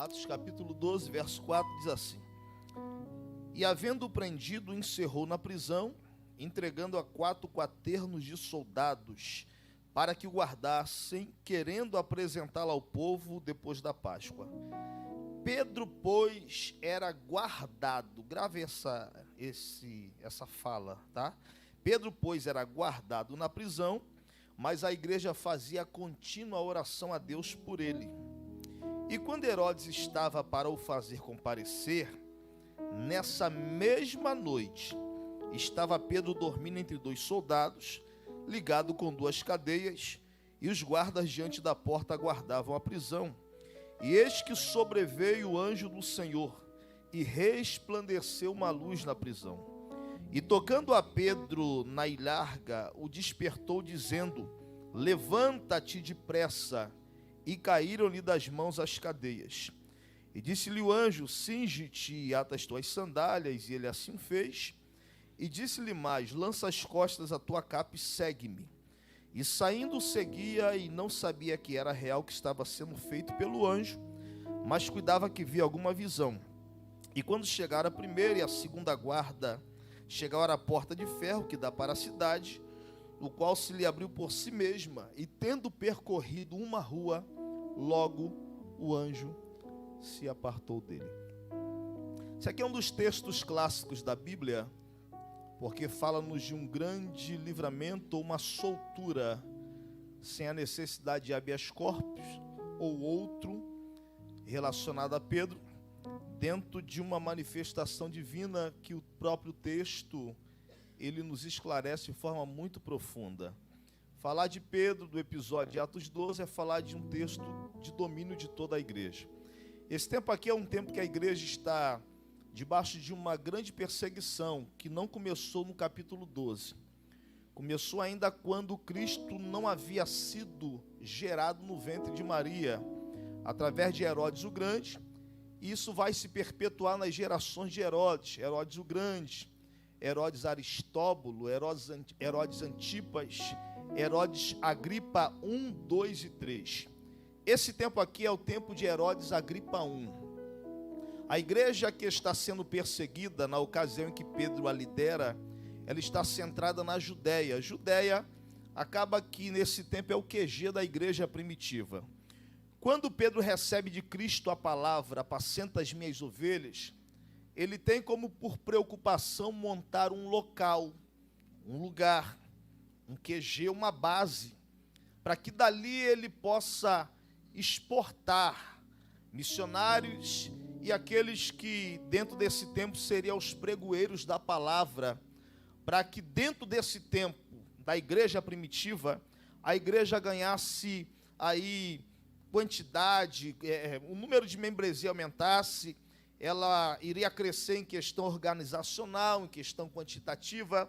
Atos capítulo 12, verso 4, diz assim: E havendo prendido, encerrou na prisão, entregando a 4 quaternos de soldados, para que o guardassem, querendo apresentá-lo ao povo depois da Páscoa. Pedro, pois, era guardado. Grave essa fala, tá? Pedro, pois, era guardado na prisão, mas a igreja fazia contínua oração a Deus por ele. E quando Herodes estava para o fazer comparecer, nessa mesma noite, estava Pedro dormindo entre 2 soldados, ligado com 2 cadeias, e os guardas diante da porta guardavam a prisão. E eis que sobreveio o anjo do Senhor, e resplandeceu uma luz na prisão. E tocando a Pedro na ilharga, o despertou, dizendo: Levanta-te depressa. E caíram-lhe das mãos as cadeias. E disse-lhe o anjo: Cinge-te e ata as tuas sandálias. E ele assim fez. E disse-lhe mais: Lança as costas a tua capa e segue-me. E saindo seguia, e não sabia que era real que estava sendo feito pelo anjo, mas cuidava que via alguma visão. E quando chegaram a primeira e a segunda guarda, chegaram à porta de ferro que dá para a cidade, o qual se lhe abriu por si mesma, e tendo percorrido uma rua, logo o anjo se apartou dele. Esse aqui é um dos textos clássicos da Bíblia, porque fala-nos de um grande livramento ou uma soltura, sem a necessidade de habeas corpus ou outro relacionado a Pedro, dentro de uma manifestação divina que o próprio texto ele nos esclarece de forma muito profunda. Falar de Pedro, do episódio de Atos 12, é falar de um texto de domínio de toda a igreja. Esse tempo aqui é um tempo que a igreja está debaixo de uma grande perseguição, que não começou no capítulo 12. Começou ainda quando Cristo não havia sido gerado no ventre de Maria, através de Herodes o Grande. E isso vai se perpetuar nas gerações de Herodes. Herodes o Grande, Herodes Aristóbulo, Herodes Antipas, Herodes Agripa 1, 2 e 3. Esse tempo aqui é o tempo de Herodes Agripa 1. A igreja que está sendo perseguida na ocasião em que Pedro a lidera, ela está centrada na Judéia. A Judéia acaba que nesse tempo é o QG da igreja primitiva. Quando Pedro recebe de Cristo a palavra, apacenta as minhas ovelhas, ele tem como por preocupação montar um local, um lugar, um QG, uma base, para que dali ele possa exportar missionários e aqueles que dentro desse tempo seriam os pregoeiros da palavra, para que dentro desse tempo da igreja primitiva, a igreja ganhasse aí quantidade, o número de membresia aumentasse, ela iria crescer em questão organizacional, em questão quantitativa.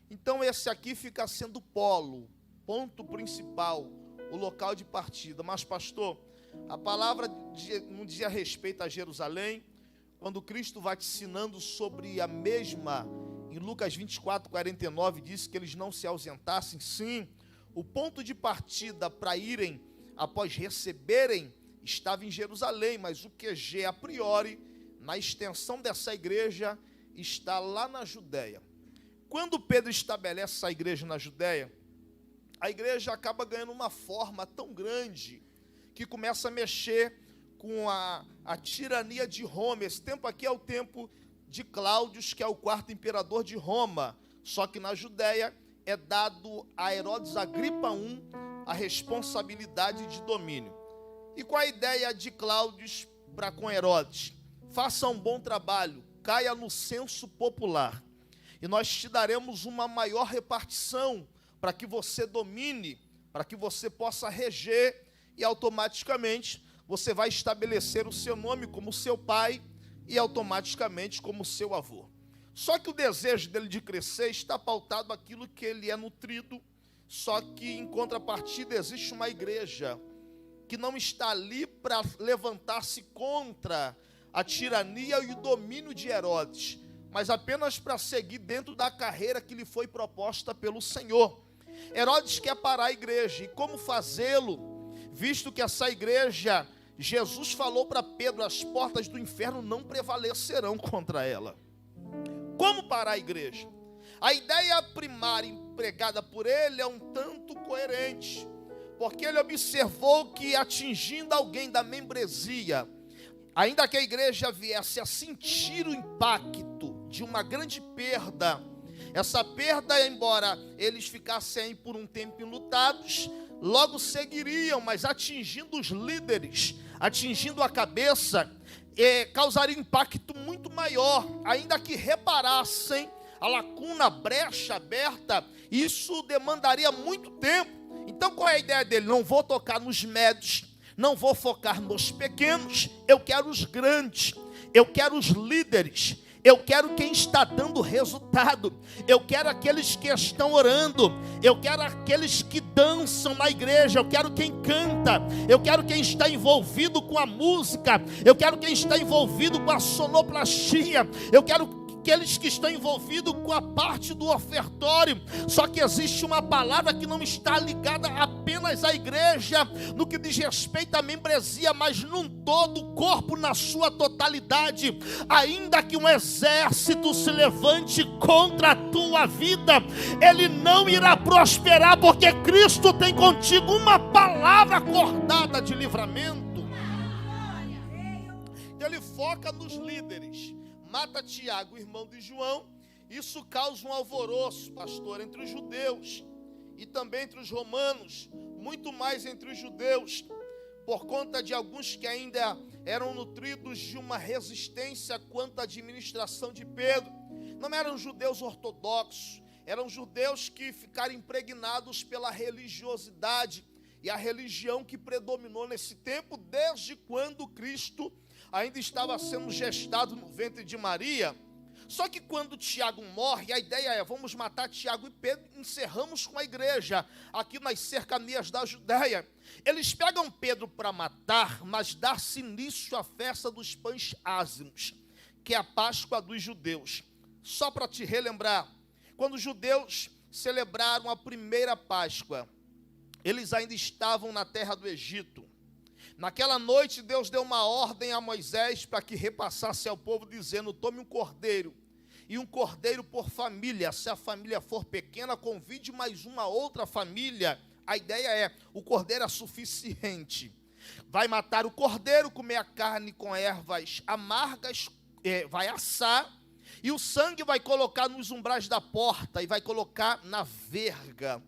Então esse aqui fica sendo o polo, ponto principal, o local de partida. Mas pastor, a palavra não dizia respeito a Jerusalém, quando Cristo vai te ensinando sobre a mesma, em Lucas 24, 49, disse que eles não se ausentassem. Sim, o ponto de partida para irem, após receberem, estava em Jerusalém, mas o QG a priori, na extensão dessa igreja, está lá na Judéia. Quando Pedro estabelece essa igreja na Judéia, a igreja acaba ganhando uma forma tão grande, que começa a mexer com a tirania de Roma. Esse tempo aqui é o tempo de Cláudio, que é o 4º imperador de Roma, só que na Judéia é dado a Herodes Agripa I a responsabilidade de domínio. E qual a ideia de Cláudio para com Herodes? Faça um bom trabalho, caia no censo popular, e nós te daremos uma maior repartição, para que você domine, para que você possa reger, e automaticamente você vai estabelecer o seu nome como seu pai, e automaticamente como seu avô. Só que o desejo dele de crescer está pautado aquilo que ele é nutrido, só que em contrapartida existe uma igreja que não está ali para levantar-se contra a tirania e o domínio de Herodes, mas apenas para seguir dentro da carreira que lhe foi proposta pelo Senhor. Herodes quer parar a igreja, e como fazê-lo, visto que essa igreja Jesus falou para Pedro: as portas do inferno não prevalecerão contra ela. Como parar a igreja? A ideia primária empregada por ele é um tanto coerente, porque ele observou que, atingindo alguém da membresia, ainda que a igreja viesse a sentir o impacto de uma grande perda, essa perda, embora eles ficassem por um tempo enlutados, logo seguiriam, mas atingindo os líderes, atingindo a cabeça, causaria um impacto muito maior, ainda que reparassem a lacuna, a brecha aberta, isso demandaria muito tempo. Então qual é a ideia dele? Não vou tocar nos médios, não vou focar nos pequenos, eu quero os grandes, eu quero os líderes, eu quero quem está dando resultado, eu quero aqueles que estão orando, eu quero aqueles que dançam na igreja, eu quero quem canta, eu quero quem está envolvido com a música, eu quero quem está envolvido com a sonoplastia, eu quero aqueles que estão envolvidos com a parte do ofertório. Só que existe uma palavra que não está ligada apenas à igreja, no que diz respeito à membresia, mas num todo, o corpo na sua totalidade. Ainda que um exército se levante contra a tua vida, ele não irá prosperar, porque Cristo tem contigo uma palavra acordada de livramento. Então ele foca nos líderes. Mata Tiago, irmão de João. Isso causa um alvoroço, pastor, entre os judeus e também entre os romanos, muito mais entre os judeus, por conta de alguns que ainda eram nutridos de uma resistência quanto à administração de Pedro. Não eram judeus ortodoxos, eram judeus que ficaram impregnados pela religiosidade e a religião que predominou nesse tempo, desde quando Cristo ainda estava sendo gestado no ventre de Maria. Só que quando Tiago morre, a ideia é: vamos matar Tiago e Pedro, encerramos com a igreja aqui nas cercanias da Judéia. Eles pegam Pedro para matar, mas dá-se início à festa dos pães ázimos, que é a Páscoa dos judeus. Só para te relembrar, quando os judeus celebraram a primeira Páscoa, eles ainda estavam na terra do Egito. Naquela noite, Deus deu uma ordem a Moisés para que repassasse ao povo, dizendo: tome um cordeiro, e um cordeiro por família. Se a família for pequena, convide mais uma outra família. A ideia é: o cordeiro é suficiente. Vai matar o cordeiro, comer a carne com ervas amargas, vai assar, e o sangue vai colocar nos umbrais da porta, e vai colocar na verga.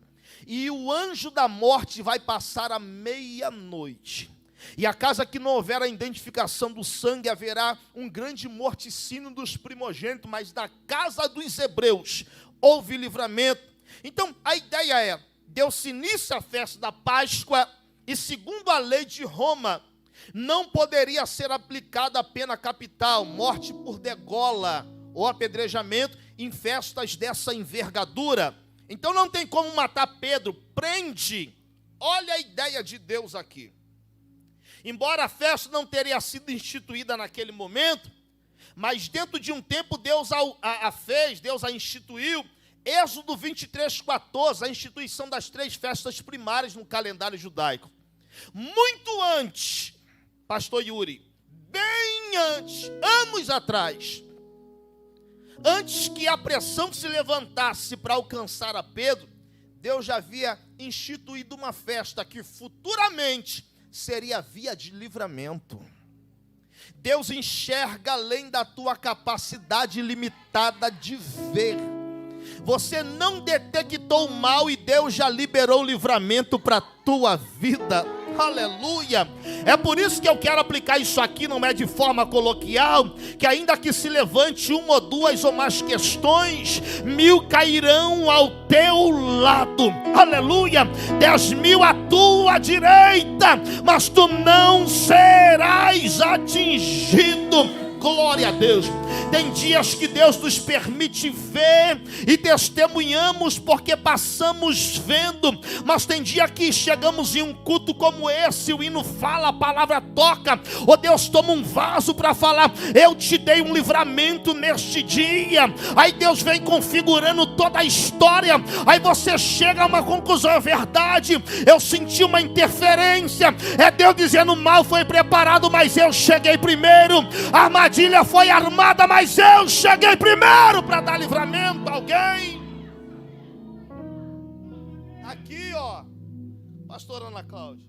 E o anjo da morte vai passar à meia-noite. E a casa que não houver a identificação do sangue, haverá um grande morticínio dos primogênitos, mas da casa dos hebreus houve livramento. Então a ideia é: deu-se início à festa da Páscoa, e segundo a lei de Roma, não poderia ser aplicada a pena capital, morte por degola ou apedrejamento em festas dessa envergadura. Então não tem como matar Pedro, prende. Olha a ideia de Deus aqui. Embora a festa não teria sido instituída naquele momento, mas dentro de um tempo Deus a fez, Deus a instituiu. Êxodo 23:14, a instituição das 3 festas primárias no calendário judaico. Muito antes, pastor Yuri, bem antes, anos atrás, antes que a pressão se levantasse para alcançar a Pedro, Deus já havia instituído uma festa que futuramente seria via de livramento. Deus enxerga além da tua capacidade limitada de ver. Você não detectou o mal e Deus já liberou o livramento para a tua vida. Aleluia. É por isso que eu quero aplicar isso aqui, não é de forma coloquial, que ainda que se levante uma ou duas ou mais questões, 1000 cairão ao teu lado, aleluia, 10.000 à tua direita, mas tu não serás atingido. Glória a Deus. Tem dias que Deus nos permite ver e testemunhamos porque passamos vendo, mas tem dia que chegamos em um culto como esse, o hino fala, a palavra toca, ou Deus toma um vaso para falar, eu te dei um livramento neste dia, aí Deus vem configurando toda a história, aí você chega a uma conclusão, é verdade, eu senti uma interferência, é Deus dizendo, o mal foi preparado, mas eu cheguei primeiro, a armadilha foi armada, mas eu cheguei primeiro para dar livramento a alguém. Aqui, ó, pastora Ana Cláudia,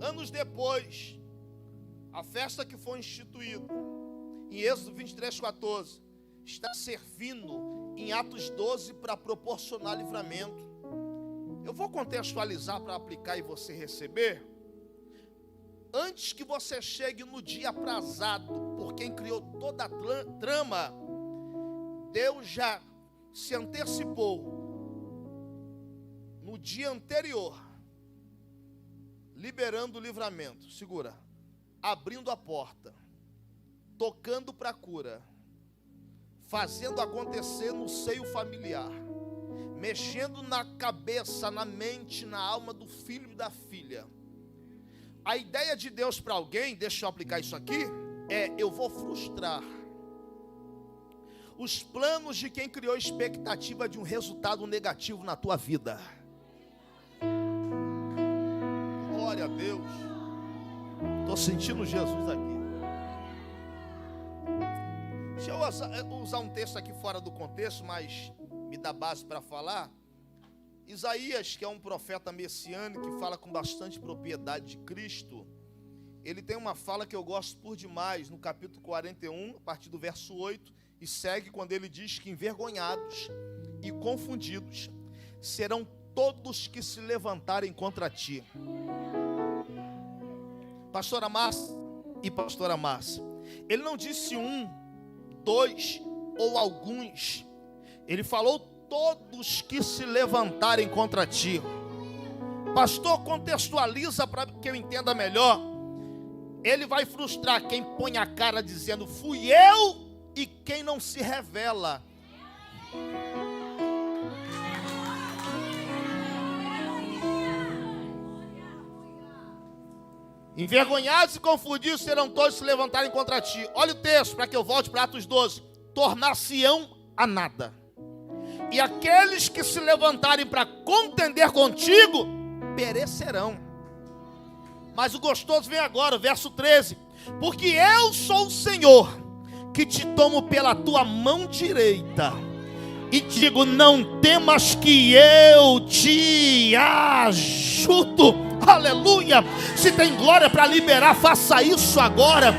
anos depois, a festa que foi instituída em Êxodo 23:14 está servindo em Atos 12 para proporcionar livramento. Eu vou contextualizar para aplicar e você receber. Antes que você chegue no dia aprazado, por quem criou toda a trama, Deus já se antecipou no dia anterior, liberando o livramento. Segura. Abrindo a porta, tocando para a cura, fazendo acontecer no seio familiar, mexendo na cabeça, na mente, na alma do filho e da filha. A ideia de Deus para alguém, deixa eu aplicar isso aqui, é: eu vou frustrar os planos de quem criou expectativa de um resultado negativo na tua vida. Glória a Deus. Estou sentindo Jesus aqui. Deixa eu usar um texto aqui fora do contexto, mas me dá base para falar. Isaías, que é um profeta messiânico que fala com bastante propriedade de Cristo, ele tem uma fala que eu gosto por demais, no capítulo 41, a partir do verso 8, e segue, quando ele diz que envergonhados e confundidos serão todos que se levantarem contra ti. Pastora Márcia e pastora Márcia, ele não disse um, dois ou alguns, ele falou todos que se levantarem contra ti. Pastor, contextualiza para que eu entenda melhor. Ele vai frustrar quem põe a cara dizendo fui eu e quem não se revela. Envergonhados e confundidos serão todos se levantarem contra ti. Olha o texto, para que eu volte para Atos 12. Tornar-se-ão a nada. E aqueles que se levantarem para contender contigo, perecerão. Mas o gostoso vem agora, o verso 13. Porque eu sou o Senhor, que te tomo pela tua mão direita, e digo, não temas que eu te ajudo. Aleluia. Se tem glória para liberar, faça isso agora.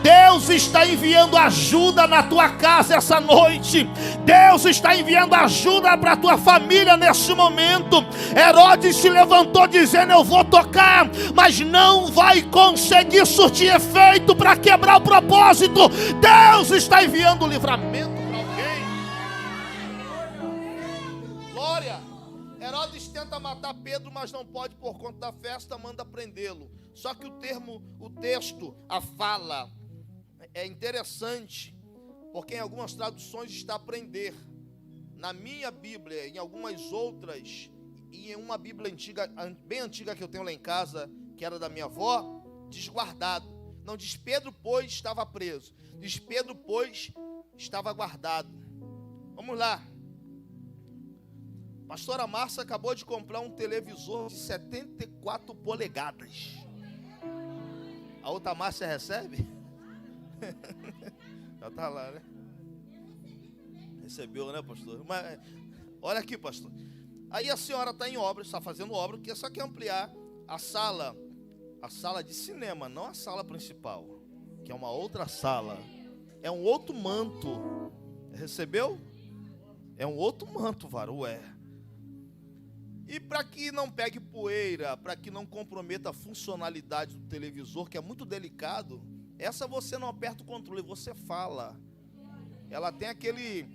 Deus está enviando ajuda na tua casa essa noite. Deus está enviando ajuda para a tua família nesse momento. Herodes se levantou dizendo, eu vou tocar, mas não vai conseguir surtir efeito para quebrar o propósito. Deus está enviando livramento para alguém. Glória. Herodes tenta matar Pedro, mas não pode por conta da festa, manda prendê-lo. Só que o texto, a fala, é interessante, porque em algumas traduções está prender. Na minha Bíblia, em algumas outras, e em uma Bíblia antiga, bem antiga que eu tenho lá em casa, que era da minha avó, diz guardado. Não diz Pedro, pois estava preso. Diz Pedro, pois estava guardado. Vamos lá. Pastora Márcia acabou de comprar um televisor de 74 polegadas. A outra Márcia recebe? Já está lá, né? Recebeu, né, pastor? Mas, olha aqui, pastor. Aí a senhora está em obra, está fazendo obra, que só quer ampliar a sala de cinema, não a sala principal, que é uma outra sala. É um outro manto. Recebeu? É um outro manto, varão, E para que não pegue poeira, para que não comprometa a funcionalidade do televisor, que é muito delicado, essa você não aperta o controle, você fala. Ela tem aquele...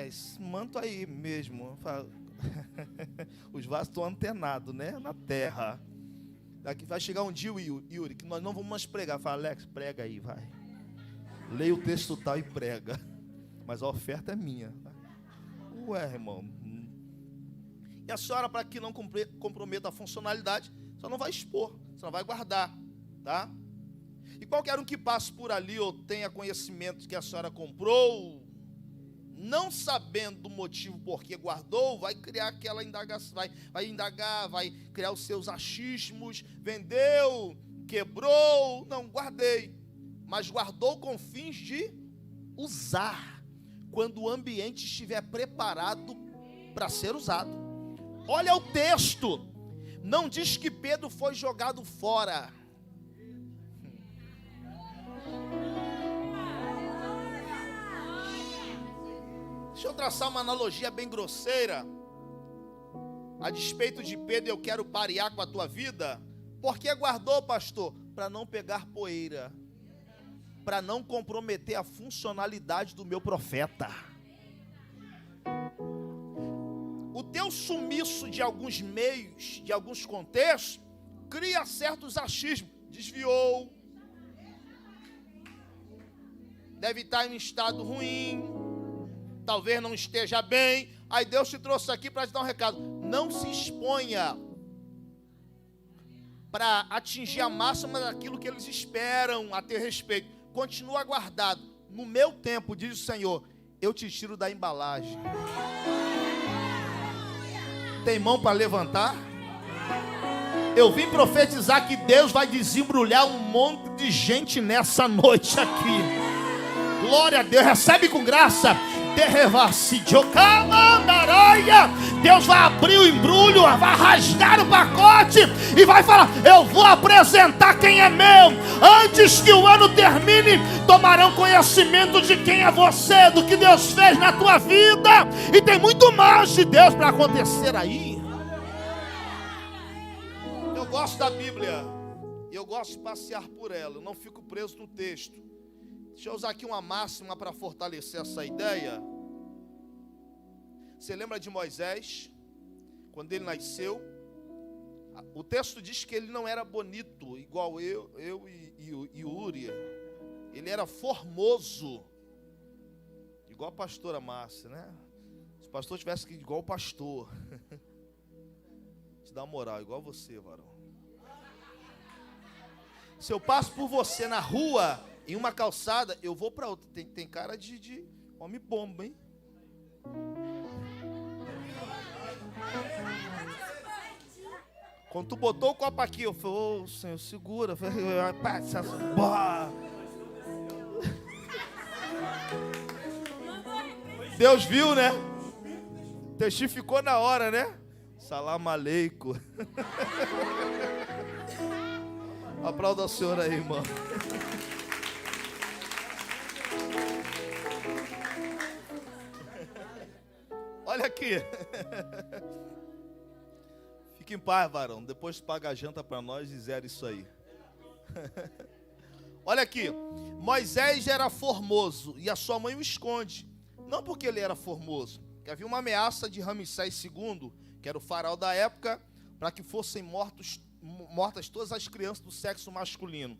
esse manto aí mesmo. Os vasos estão antenados, né? Na terra. Daqui vai chegar um dia, Yuri, que nós não vamos mais pregar. Fala, Alex, prega aí, vai. Leia o texto tal e prega. Mas a oferta é minha. Ué, irmão. E a senhora, para que não comprometa a funcionalidade, só não vai expor, só vai guardar, tá? E qualquer um que passe por ali ou tenha conhecimento que a senhora comprou, não sabendo do motivo por que guardou, vai criar aquela indagação, vai indagar, vai criar os seus achismos, vendeu, quebrou, não, guardei, mas guardou com fins de usar, quando o ambiente estiver preparado para ser usado. Olha o texto, não diz que Pedro foi jogado fora. Deixa eu traçar uma analogia bem grosseira. A despeito de Pedro, eu quero parear com a tua vida. Por que guardou, pastor? Para não pegar poeira, para não comprometer a funcionalidade do meu profeta. O teu sumiço de alguns meios, de alguns contextos, cria certos achismos. Desviou, deve estar em um estado ruim, talvez não esteja bem. Aí Deus te trouxe aqui para te dar um recado. Não se exponha para atingir a máxima daquilo que eles esperam a ter respeito. Continua guardado. No meu tempo, diz o Senhor, eu te tiro da embalagem. Tem mão para levantar? Eu vim profetizar que Deus vai desembrulhar um monte de gente nessa noite aqui. Glória a Deus, recebe com graça. Deus vai abrir o embrulho, vai rasgar o pacote e vai falar, eu vou apresentar quem é meu. Antes que o ano termine, tomarão conhecimento de quem é você, do que Deus fez na tua vida. E tem muito mais de Deus para acontecer aí. Eu gosto da Bíblia, eu gosto de passear por ela, eu não fico preso no texto. Deixa eu usar aqui uma máxima para fortalecer essa ideia. Você lembra de Moisés? Quando ele nasceu, o texto diz que ele não era bonito, igual eu e Uri. Ele era formoso, igual a pastora Márcia, né? Se o pastor tivesse que igual o pastor, te dá uma moral, igual você, varão. Se eu passo por você na rua, em uma calçada, eu vou para outra. Tem cara de homem bomba, hein? Quando tu botou o copo aqui, eu falei, ô Senhor, segura. Deus viu, né? Testificou na hora, né? Salam aleikum. Aplauda o Senhor aí, irmão. Olha aqui. Fique em paz, varão. Depois paga a janta para nós e zera isso aí. Olha aqui. Moisés era formoso e a sua mãe o esconde. Não porque ele era formoso, que havia uma ameaça de Ramsés II, que era o faraó da época, para que fossem mortas todas as crianças do sexo masculino.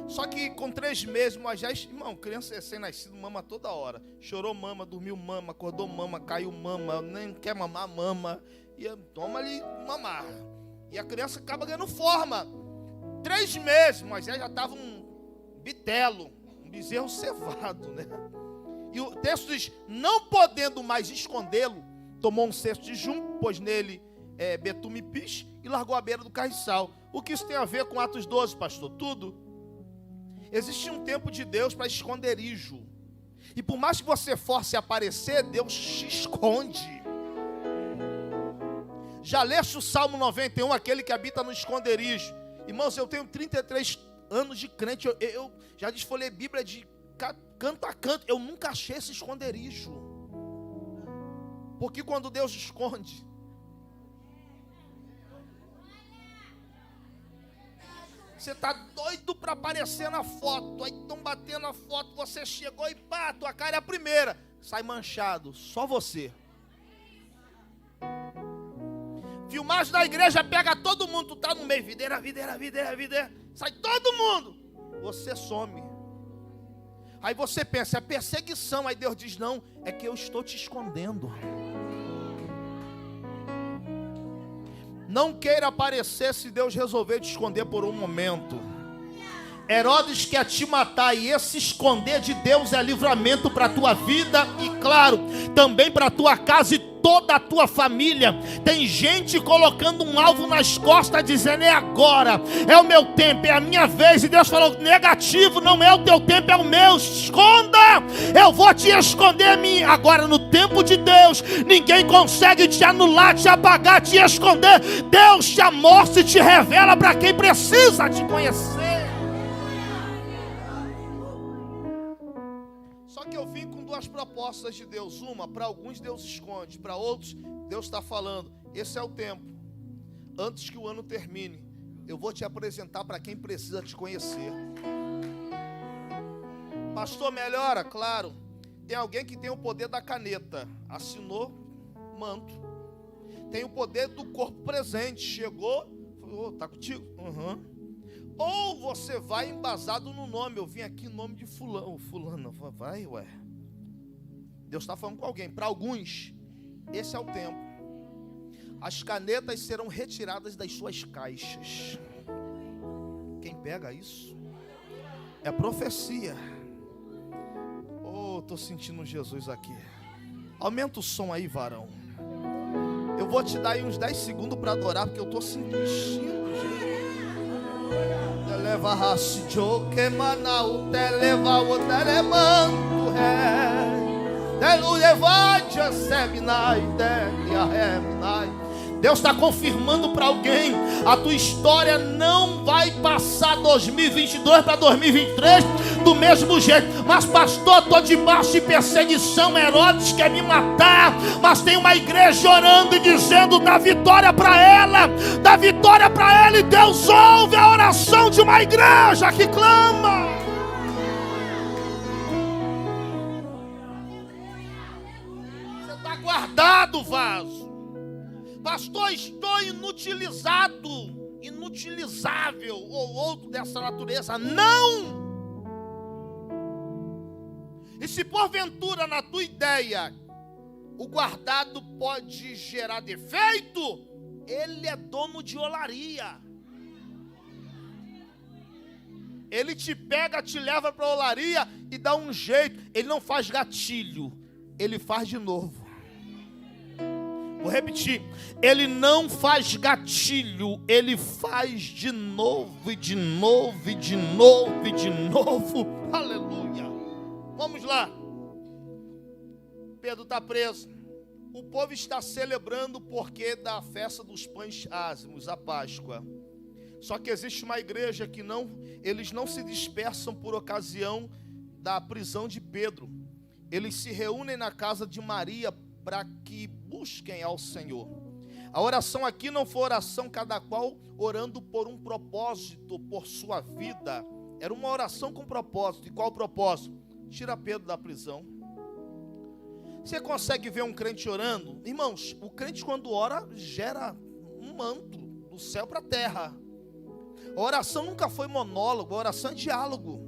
Só que com 3 meses, Moisés, irmão, criança recém-nascido mama toda hora. Chorou mama, dormiu mama, acordou mama, caiu mama, nem quer mamar mama, e toma ali mamar. E a criança acaba ganhando forma. 3 meses, Moisés já estava um bitelo, um bezerro cevado, né? E o texto diz, não podendo mais escondê-lo, tomou um cesto de junco, pôs nele betume e piche e largou à beira do carriçal. O que isso tem a ver com Atos 12, pastor? Tudo. Existia um tempo de Deus para esconderijo. E por mais que você force aparecer, Deus te esconde. Já leste o Salmo 91, aquele que habita no esconderijo. Irmãos, eu tenho 33 anos de crente. Eu já desfolhei Bíblia de canto a canto. Eu nunca achei esse esconderijo. Porque quando Deus esconde, você está doido para aparecer na foto. Aí estão batendo a foto, você chegou e pá, tua cara é a primeira. Sai manchado, só você. filmagem da igreja pega todo mundo. Tu tá no meio, videira. Sai todo mundo. Você some. Aí você pensa, é perseguição. Aí Deus diz, não, é que eu estou te escondendo. Não queira aparecer se Deus resolver te esconder por um momento. Herodes quer te matar, e esse esconder de Deus é livramento para a tua vida e, claro, também para a tua casa e toda a tua família. Tem gente colocando um alvo nas costas, dizendo, é agora, é o meu tempo, é a minha vez. E Deus falou, negativo, não é o teu tempo, é o meu. Esconda, eu vou te esconder. Agora, no tempo de Deus, ninguém consegue te anular, te apagar, te esconder. Deus te amostra e te revela para quem precisa te conhecer. Só que eu vim com duas propostas de Deus. Uma, para alguns Deus esconde, para outros Deus está falando, esse é o tempo. Antes que o ano termine, eu vou te apresentar para quem precisa te conhecer. Pastor, melhora? Claro. Tem alguém que tem o poder da caneta, assinou, manto. Tem o poder do corpo presente, chegou, falou, tá contigo? Ou você vai embasado no nome. Eu vim aqui em nome de fulano. Vai, ué. Deus está falando com alguém. Para alguns, esse é o tempo. As canetas serão retiradas das suas caixas. Quem pega isso? É profecia. Oh, estou sentindo Jesus aqui. Aumenta o som aí, varão. Eu vou te dar aí uns 10 segundos para adorar, porque eu estou sentindo Jesus. Televa raci joke manau televa o telemanto é telu levadia seminai telia reminai. Deus está confirmando para alguém, a tua história não vai passar 2022 para 2023 do mesmo jeito. Mas pastor, estou debaixo de perseguição, Herodes quer me matar, mas tem uma igreja orando e dizendo, dá vitória para ela, dá vitória para ela. E Deus ouve a oração de uma igreja que clama. Você está guardado, vaso. Pastor, estou inutilizável, ou outro dessa natureza. Não! E se porventura na tua ideia o guardado pode gerar defeito, ele é dono de olaria. Ele te pega, te leva para a olaria e dá um jeito. Ele não faz gatilho, ele faz de novo. Vou repetir, ele não faz gatilho, ele faz de novo, e de novo, e de novo, e de novo. Aleluia. Vamos lá. Pedro está preso. O povo está celebrando porque da festa dos pães ázimos, a Páscoa. Só que existe uma igreja que eles não se dispersam por ocasião da prisão de Pedro. Eles se reúnem na casa de Maria para que busquem ao Senhor. A oração aqui não foi oração cada qual orando por um propósito, por sua vida. Era uma oração com propósito. E qual o propósito? Tira Pedro da prisão. Você consegue ver um crente orando? Irmãos, o crente quando ora gera um manto do céu para a terra. A oração nunca foi monólogo, a oração é diálogo.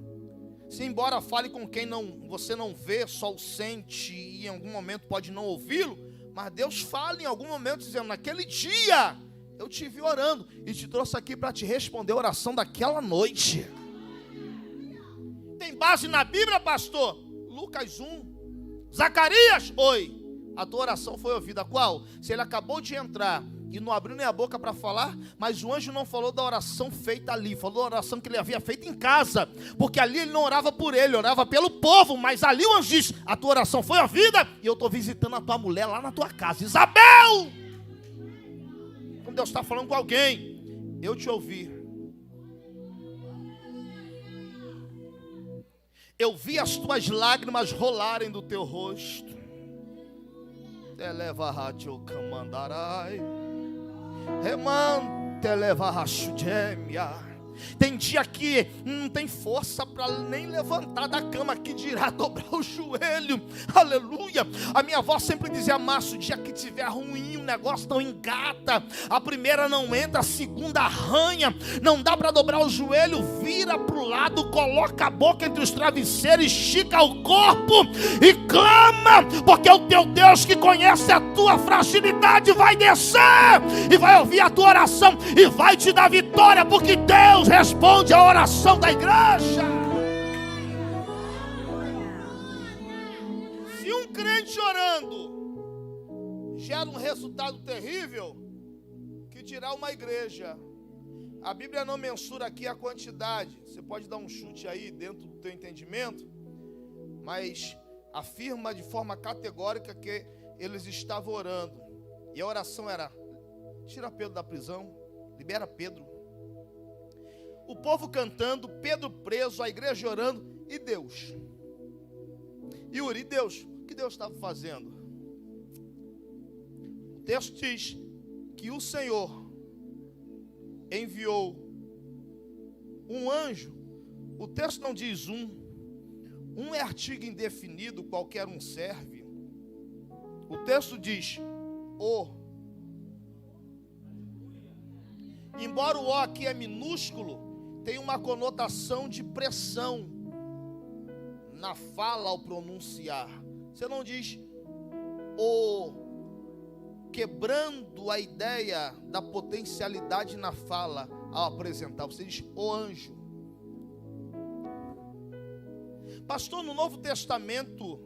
Se embora fale com quem você não vê, só o sente, e em algum momento pode não ouvi-lo, mas Deus fala em algum momento dizendo, naquele dia eu te vi orando e te trouxe aqui para te responder a oração daquela noite. Tem base na Bíblia, pastor? Lucas 1. Zacarias, oi, a tua oração foi ouvida. Qual? Se ele acabou de entrar e não abriu nem a boca para falar, mas o anjo não falou da oração feita ali, falou da oração que ele havia feito em casa, porque ali ele não orava por ele, orava pelo povo, mas ali o anjo diz, a tua oração foi ouvida, e eu estou visitando a tua mulher lá na tua casa, Isabel. Quando Deus está falando com alguém, eu te ouvi, eu vi as tuas lágrimas rolarem do teu rosto, eleva rádio camandarai. Tem dia que não tem força para nem levantar da cama, que dirá dobrar o joelho. Aleluia. A minha avó sempre dizia: Márcio, o dia que tiver ruim, o negócio não engata, a primeira não entra, a segunda arranha, não dá para dobrar o joelho, vira para o lado, coloca a boca entre os travesseiros, estica o corpo e clama, porque o teu Deus, que conhece a tua fragilidade, vai descer e vai ouvir a tua oração e vai te dar vitória, porque Deus responde a oração da igreja. Se um crente orando gera um resultado terrível, que dirá uma igreja? A Bíblia não mensura aqui a quantidade. Você pode dar um chute aí dentro do teu entendimento, mas afirma de forma categórica que eles estavam orando, e a oração era: tira Pedro da prisão, libera Pedro. O povo cantando, Pedro preso, a igreja orando, e Deus? Yuri, e Deus? O que Deus estava fazendo? O texto diz que o Senhor enviou um anjo. O texto não diz um é artigo indefinido, qualquer um serve. O texto diz o. Embora o aqui é minúsculo, tem uma conotação de pressão na fala ao pronunciar. Você não diz o, quebrando a ideia da potencialidade na fala ao apresentar. Você diz o anjo. Pastor, no Novo Testamento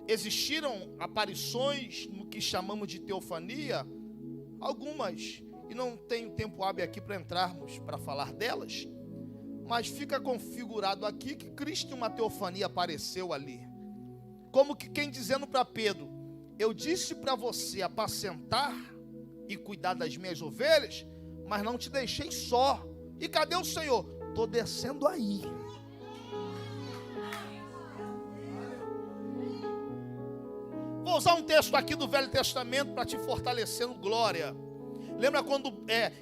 existiram aparições no que chamamos de teofania? Algumas, e não tenho tempo hábil aqui para entrarmos para falar delas, mas fica configurado aqui que Cristo em uma teofania apareceu ali, como que quem dizendo para Pedro: eu disse para você apacentar e cuidar das minhas ovelhas, mas não te deixei só. E cadê o Senhor? Estou descendo aí. Vou usar um texto aqui do Velho Testamento para te fortalecer no glória. Lembra quando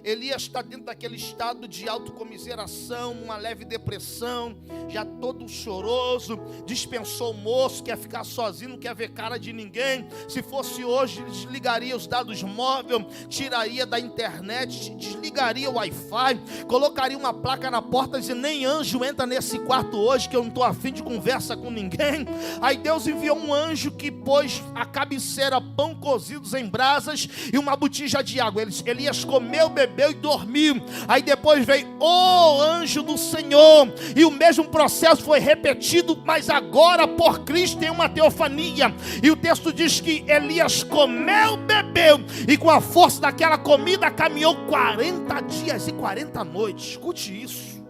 Elias está dentro daquele estado de autocomiseração, uma leve depressão, já todo choroso, dispensou o moço, quer ficar sozinho, não quer ver cara de ninguém. Se fosse hoje, desligaria os dados móveis, tiraria da internet, desligaria o Wi-Fi, colocaria uma placa na porta dizendo: nem anjo entra nesse quarto hoje, que eu não estou afim de conversa com ninguém. Aí Deus enviou um anjo que pôs à cabeceira pão cozidos em brasas e uma botija de água. Elias comeu, bebeu e dormiu. Aí depois veio o anjo do Senhor, e o mesmo processo foi repetido, mas agora por Cristo tem uma teofania. E o texto diz que Elias comeu, bebeu, e com a força daquela comida caminhou 40 dias e 40 noites. Escute isso.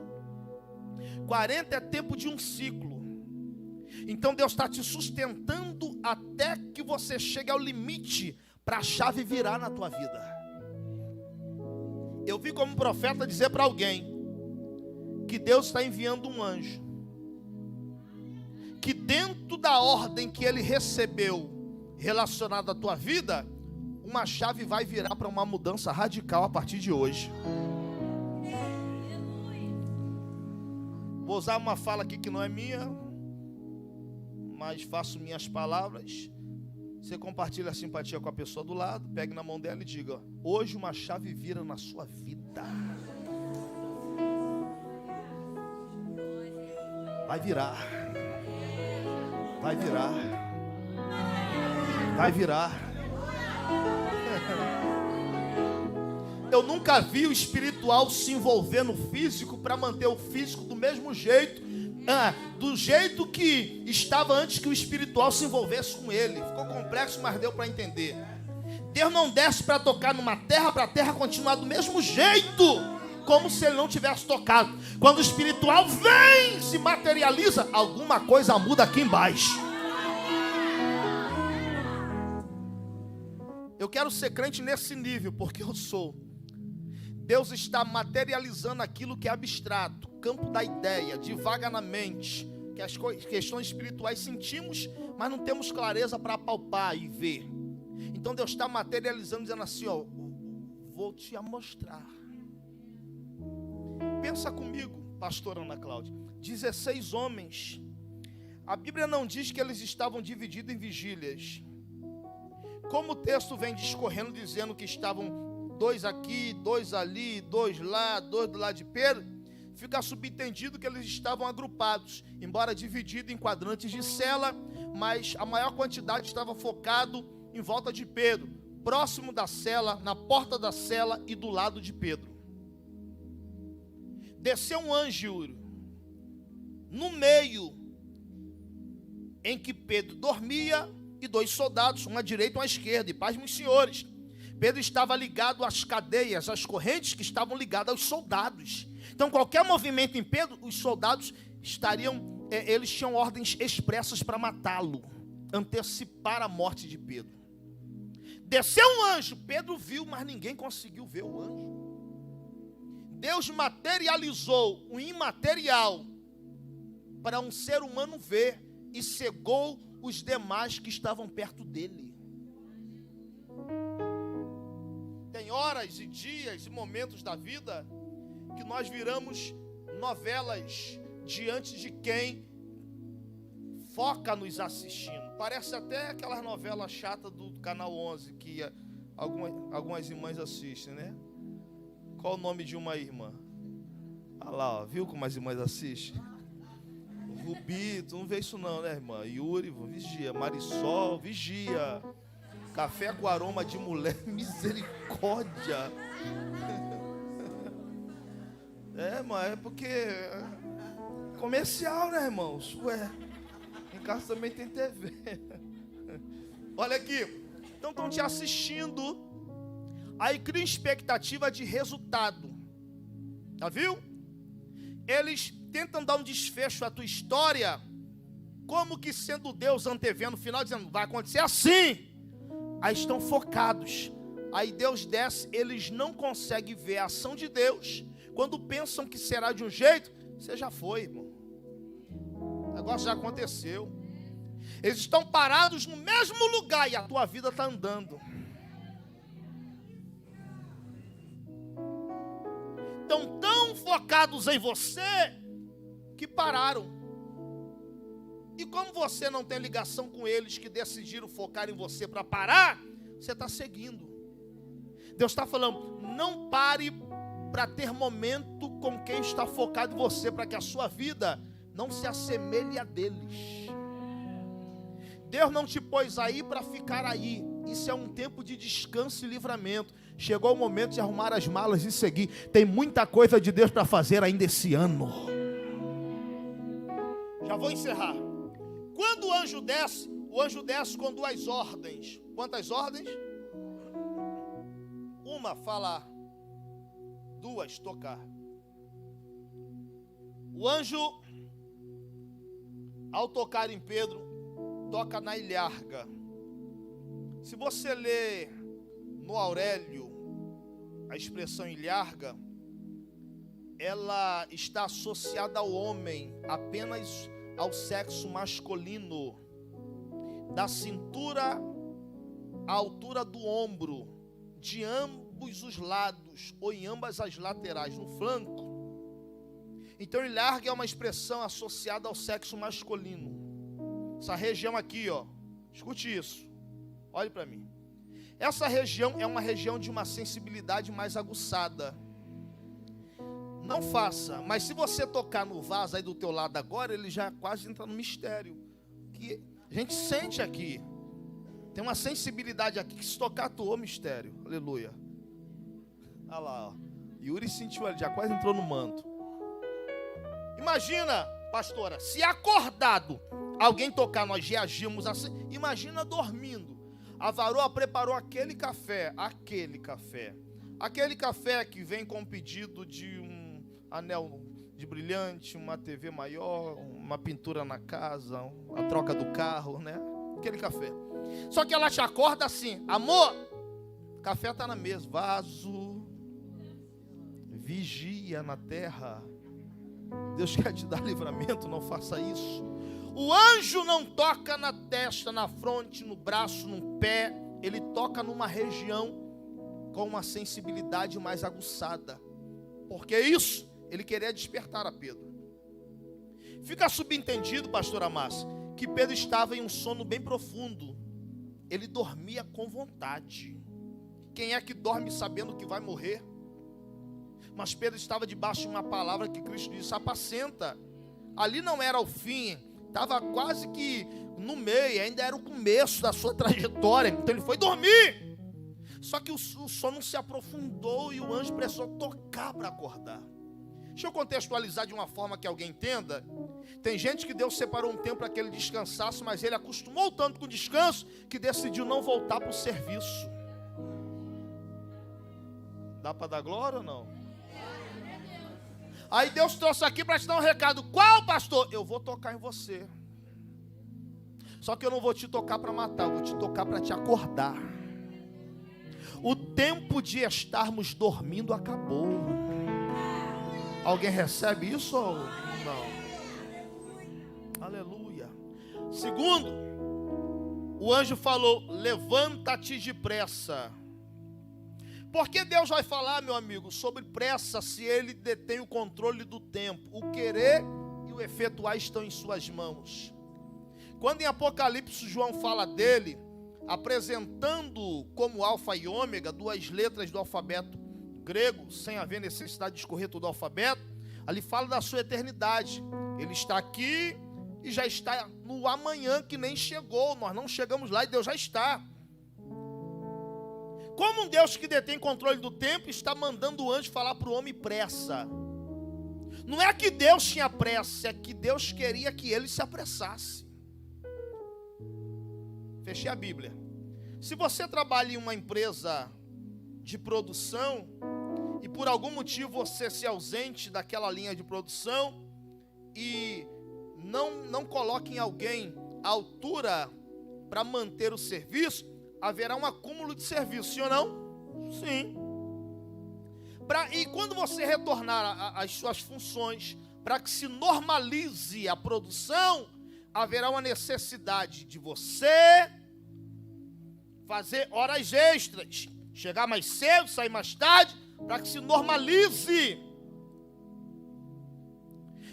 40 é tempo de um ciclo. Então Deus está te sustentando até que você chegue ao limite para a chave virar na tua vida. Eu vi como profeta dizer para alguém que Deus está enviando um anjo, que dentro da ordem que ele recebeu relacionada à tua vida, uma chave vai virar para uma mudança radical a partir de hoje. Vou usar uma fala aqui que não é minha, mas faço minhas palavras. Você compartilha a simpatia com a pessoa do lado, pegue na mão dela e diga: hoje uma chave vira na sua vida. Vai virar. Vai virar. Vai virar. Eu nunca vi o espiritual se envolver no físico para manter o físico do mesmo jeito, do jeito que estava antes que o espiritual se envolvesse com ele. Ficou complexo, mas deu para entender. Deus não desce para tocar numa terra, para a terra continuar do mesmo jeito, como se ele não tivesse tocado. Quando o espiritual vem, se materializa, alguma coisa muda aqui embaixo. Eu quero ser crente nesse nível, porque eu sou. Deus está materializando aquilo que é abstrato, campo da ideia, divaga na mente, que as questões espirituais sentimos, mas não temos clareza para palpar e ver. Então Deus está materializando, dizendo assim: ó, vou te mostrar. Pensa comigo, pastora Ana Cláudia. 16 homens. A Bíblia não diz que eles estavam divididos em vigílias. Como o texto vem discorrendo, dizendo que estavam 2 aqui, 2 ali, 2 lá, 2 do lado de Pedro, fica subentendido que eles estavam agrupados, embora divididos em quadrantes de cela, mas a maior quantidade estava focado em volta de Pedro, próximo da cela, na porta da cela e do lado de Pedro. Desceu um anjo no meio em que Pedro dormia e 2 soldados, um à direita e um à esquerda. E pasmem os senhores, Pedro estava ligado às cadeias, às correntes que estavam ligadas aos soldados. Então qualquer movimento em Pedro, os soldados eles tinham ordens expressas para matá-lo, antecipar a morte de Pedro. Desceu um anjo, Pedro viu, mas ninguém conseguiu ver o anjo. Deus materializou o imaterial para um ser humano ver e cegou os demais que estavam perto dele. Tem horas e dias e momentos da vida que nós viramos novelas diante de quem foca nos assistindo. Parece até aquelas novelas chatas do Canal 11 que algumas irmãs assistem, né? Qual o nome de uma irmã? Olha lá, ó, viu como as irmãs assistem? Rubi, tu não vê isso não, né, irmã? Yuri, vigia. Marisol, vigia. Café com aroma de mulher, misericórdia. Mas é porque comercial, né, irmãos? Ué, em casa também tem TV. Olha aqui, então estão te assistindo. Aí cria expectativa de resultado. Já viu? Eles tentam dar um desfecho à tua história, como que sendo Deus antevendo o final, dizendo, vai acontecer assim. Aí estão focados. Aí Deus desce, eles não conseguem ver a ação de Deus. Quando pensam que será de um jeito, você já foi, irmão. O negócio já aconteceu. Eles estão parados no mesmo lugar e a tua vida está andando. Estão tão focados em você que pararam. E como você não tem ligação com eles que decidiram focar em você para parar, você está seguindo. Deus está falando, não pare para ter momento com quem está focado em você, para que a sua vida não se assemelhe a deles. Deus não te pôs aí para ficar aí. Isso é um tempo de descanso e livramento. Chegou o momento de arrumar as malas e seguir. Tem muita coisa de Deus para fazer ainda esse ano. Já vou encerrar. Quando o anjo desce com 2 ordens. Quantas ordens? Uma, falar. 2, tocar. O anjo, ao tocar em Pedro, toca na ilharga. Se você ler no Aurélio a expressão ilharga, ela está associada ao homem, apenas ao sexo masculino, da cintura à altura do ombro, de ambos os lados, ou em ambas as laterais, no flanco. Então ilharga é uma expressão associada ao sexo masculino. Essa região aqui, ó, escute isso, olhe para mim. Essa região é uma região de uma sensibilidade mais aguçada. Não faça, mas se você tocar no vaso aí do teu lado agora, ele já quase entra no mistério. Que a gente sente aqui. Tem uma sensibilidade aqui que se tocar atuou mistério. Aleluia. Olha lá, ó. Yuri sentiu, ele já quase entrou no manto. Imagina, pastora, se acordado alguém tocar, nós reagimos assim. Imagina dormindo. A varoa preparou aquele café que vem com um pedido de um anel de brilhante, uma TV maior, uma pintura na casa, a troca do carro, né? Aquele café. Só que ela te acorda assim, amor, café está na mesa, vaso, vigia na terra. Deus quer te dar livramento, não faça isso. O anjo não toca na testa, na fronte, no braço, no pé. Ele toca numa região com uma sensibilidade mais aguçada. Porque isso Ele queria despertar a Pedro. Fica subentendido, pastor Amácio, que Pedro estava em um sono bem profundo. Ele dormia com vontade. Quem é que dorme sabendo que vai morrer? Mas Pedro estava debaixo de uma palavra que Cristo disse: apacenta. Ali não era o fim, estava quase que no meio, ainda era o começo da sua trajetória. Então ele foi dormir. Só que o sono se aprofundou e o anjo precisou tocar para acordar. Deixa eu contextualizar de uma forma que alguém entenda. Tem gente que Deus separou um tempo para que ele descansasse, mas ele acostumou tanto com o descanso que decidiu não voltar para o serviço. Dá para dar glória ou não? Aí Deus trouxe aqui para te dar um recado. Qual, pastor? Eu vou tocar em você. Só que eu não vou te tocar para matar, eu vou te tocar para te acordar. O tempo de estarmos dormindo acabou. Alguém recebe isso ou não? Aleluia. Segundo, o anjo falou: levanta-te depressa. Por que Deus vai falar, meu amigo, sobre pressa se Ele detém o controle do tempo? O querer e o efetuar estão em suas mãos. Quando em Apocalipse João fala dele, apresentando como alfa e ômega, duas letras do alfabeto grego, sem haver necessidade de escorrer todo o alfabeto, ali fala da sua eternidade. Ele está aqui e já está no amanhã que nem chegou. Nós não chegamos lá e Deus já está. Como um Deus que detém controle do tempo está mandando o anjo falar para o homem pressa. Não é que Deus tinha pressa, é que Deus queria que ele se apressasse. Fechei a Bíblia. Se você trabalha em uma empresa de produção e por algum motivo você se ausente daquela linha de produção e não coloque em alguém a altura para manter o serviço, haverá um acúmulo de serviço, sim ou não? Sim. E quando você retornar às suas funções, para que se normalize a produção, haverá uma necessidade de você fazer horas extras, chegar mais cedo, sair mais tarde, para que se normalize.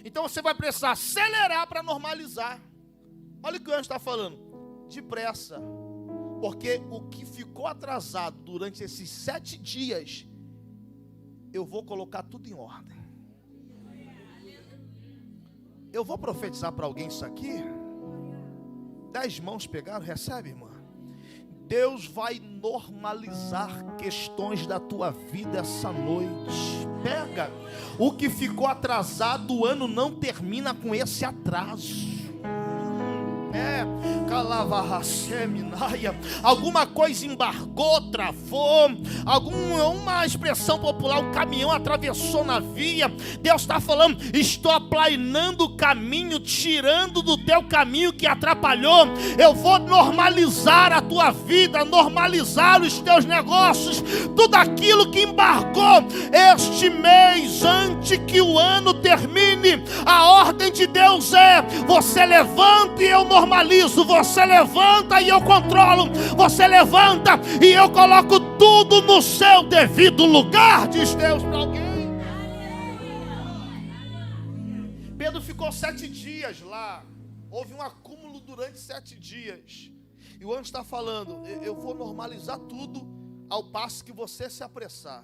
Então você vai precisar acelerar para normalizar. Olha o que o anjo está falando: depressa. Porque o que ficou atrasado durante esses 7 dias, eu vou colocar tudo em ordem. Eu vou profetizar para alguém isso aqui. 10 mãos pegaram, recebe, irmã. Deus vai normalizar questões da tua vida essa noite. Pega. O que ficou atrasado, o ano não termina com esse atraso. Alguma coisa embargou, travou, uma expressão popular, um caminhão atravessou na via. Deus está falando: estou aplainando o caminho, tirando do teu caminho que atrapalhou. Eu vou normalizar a tua vida, normalizar os teus negócios, tudo aquilo que embargou este mês, antes que o ano termine. A ordem de Deus é: você levanta e eu normalizo, você levanta e eu controlo, você levanta e eu coloco tudo no seu devido lugar, diz Deus para alguém. Pedro ficou 7 dias lá, houve um acúmulo durante 7 dias, e o anjo está falando: eu vou normalizar tudo, ao passo que você se apressar.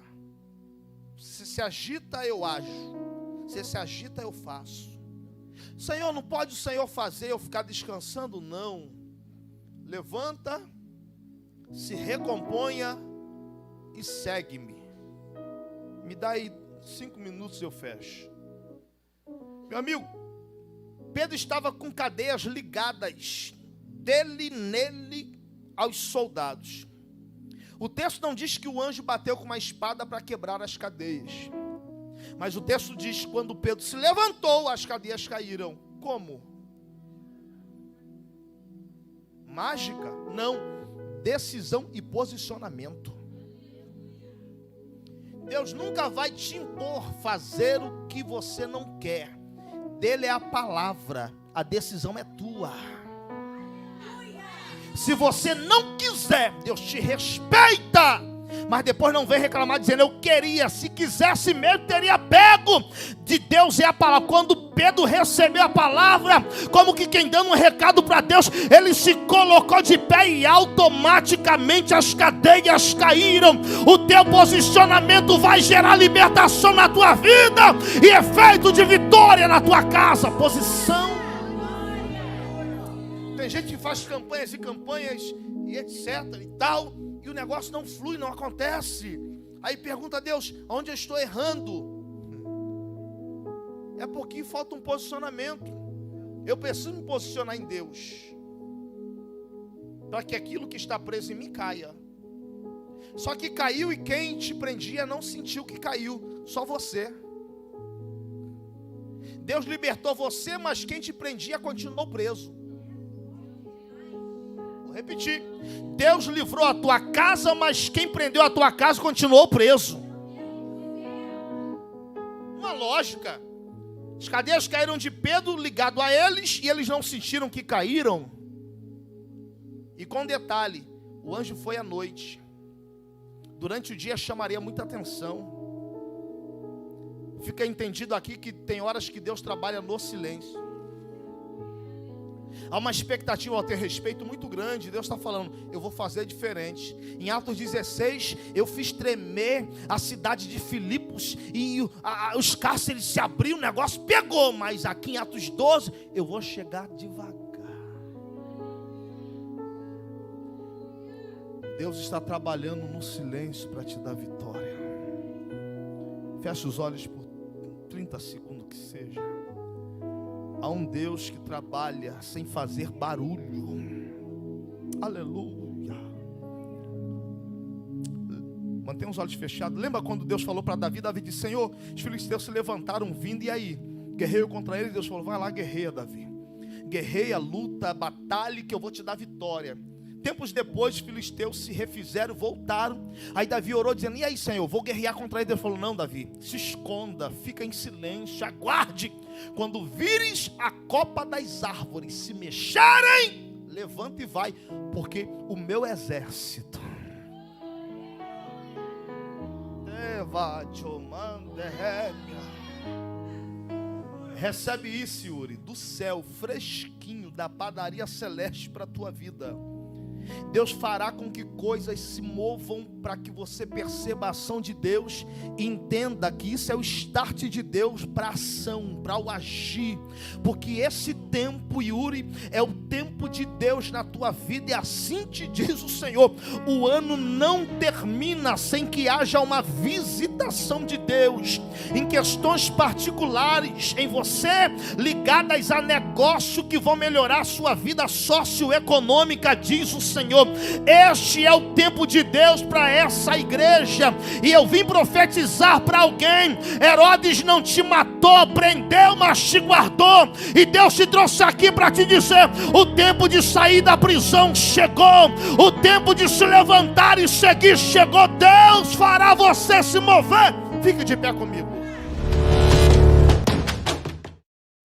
Se se agita, eu ajo, se se agita, eu faço. Senhor, não pode o Senhor fazer eu ficar descansando? Não. Levanta, se recomponha e segue-me. Me dá aí 5 minutos e eu fecho. Meu amigo, Pedro estava com cadeias ligadas nele aos soldados. O texto não diz que o anjo bateu com uma espada para quebrar as cadeias. Mas o texto diz que quando Pedro se levantou, as cadeias caíram. Como? Mágica? Não. Decisão e posicionamento. Deus nunca vai te impor fazer o que você não quer. Dele é a palavra. A decisão é tua. Se você não quiser, Deus te respeita. Mas depois não vem reclamar dizendo: eu queria, se quisesse mesmo teria pego. De Deus é a palavra. Quando Pedro recebeu a palavra, como que quem dando um recado para Deus, ele se colocou de pé e automaticamente as cadeias caíram. O teu posicionamento vai gerar libertação na tua vida e efeito de vitória na tua casa. Posição. Tem gente que faz campanhas e campanhas e etc e tal, e o negócio não flui, não acontece. Aí pergunta a Deus: onde eu estou errando? É porque falta um posicionamento. Eu preciso me posicionar em Deus, para que aquilo que está preso em mim caia. Só que caiu, e quem te prendia não sentiu que caiu, só você. Deus libertou você, mas quem te prendia continuou preso. Vou repetir: Deus livrou a tua casa, mas quem prendeu a tua casa continuou preso. Uma lógica. As cadeias caíram de Pedro, ligado a eles, e eles não sentiram que caíram. E com detalhe, o anjo foi à noite. Durante o dia chamaria muita atenção. Fica entendido aqui que tem horas que Deus trabalha no silêncio. Há uma expectativa a ter respeito muito grande. Deus está falando: eu vou fazer diferente. Em Atos 16, eu fiz tremer a cidade de Filipos, e os cárceres se abriram, o negócio pegou. Mas aqui em Atos 12, eu vou chegar devagar. Deus está trabalhando no silêncio para te dar vitória. Feche os olhos por 30 segundos que seja. Há um Deus que trabalha sem fazer barulho. Aleluia. Mantenha os olhos fechados. Lembra quando Deus falou para Davi? Davi disse: Senhor, os filisteus se levantaram vindo, e aí? Guerreio contra eles. Deus falou: vai lá, guerreia, Davi. Guerreia, luta, batalhe, que eu vou te dar vitória. Tempos depois, os filisteus se refizeram, voltaram. Aí Davi orou dizendo: e aí, Senhor, vou guerrear contra ele. Deus falou: não, Davi, se esconda, fica em silêncio, aguarde. Quando vires a copa das árvores se mexerem, levanta e vai, porque o meu exército recebe isso, Yuri, do céu, fresquinho, da padaria celeste para a tua vida. Deus fará com que coisas se movam para que você perceba a ação de Deus e entenda que isso é o start de Deus para a ação, para o agir. Porque esse tempo, Yuri, é o tempo de Deus na tua vida, e assim te diz o Senhor: o ano não termina sem que haja uma visitação de Deus em questões particulares em você, ligadas a negócio que vão melhorar a sua vida socioeconômica, diz o Senhor. Este é o tempo de Deus para essa igreja, e eu vim profetizar para alguém: Herodes não te matou, prendeu, mas te guardou, e Deus te trouxe aqui para te dizer: o tempo de sair da prisão chegou, o tempo de se levantar e seguir chegou. Deus fará você se mover. Fique de pé comigo.